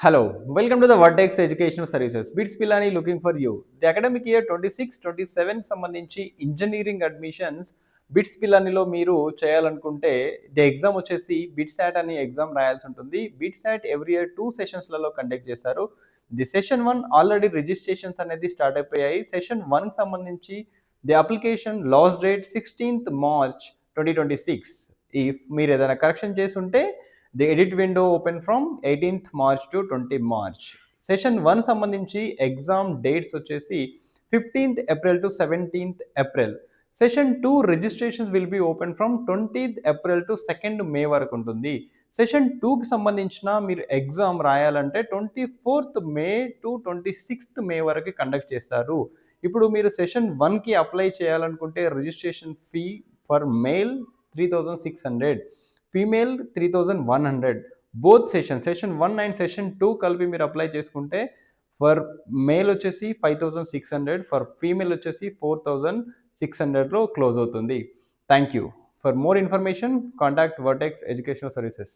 Hello, welcome to the Vertex Educational Services. Bits Pilani looking for you. The academic year 26-27 సంబంధించి engineering admissions bits పిలానీలో మీరు చేయాలనుకుంటే the exam వచ్చేసి BITSAT అనే exam రాయాల్సి ఉంటుంది. BITSAT every year 2 సెషన్స్లలో conduct చేస్తారు. The session 1 already registrations అనేది start అయిపోయాయి. సెషన్ 1 సంబంధించి the application last date 16th March 2026. If మీరు ఏదైనా కరెక్షన్ చేసి ఉంటే the edit window open from 18th March to 20 March. Session 1 సంబంధించి ఎగ్జామ్ డేట్స్ వచ్చేసి 15th April to 17th April. Session 2 registrations will be open from 20th April to 2nd May వరకు ఉంటుంది. Session 2కి సంబంధించిన మీరు ఎగ్జామ్ రాయాలంటే 24th May to 26th May వరకు conduct చేస్తారు. ఇప్పుడు మీరు సెషన్ 1కి అప్లై చేయాలనుకుంటే registration fee for male 3600, female 3100. Both session 1 and session 2 కలిపి మీరు అప్లై చేసుకుంటే ఫర్ మేల్ వచ్చేసి 5600, ఫర్ ఫీమేల్ వచ్చేసి 4600లో క్లోజ్ అవుతుంది. Thank you. For more information contact vertex educational services.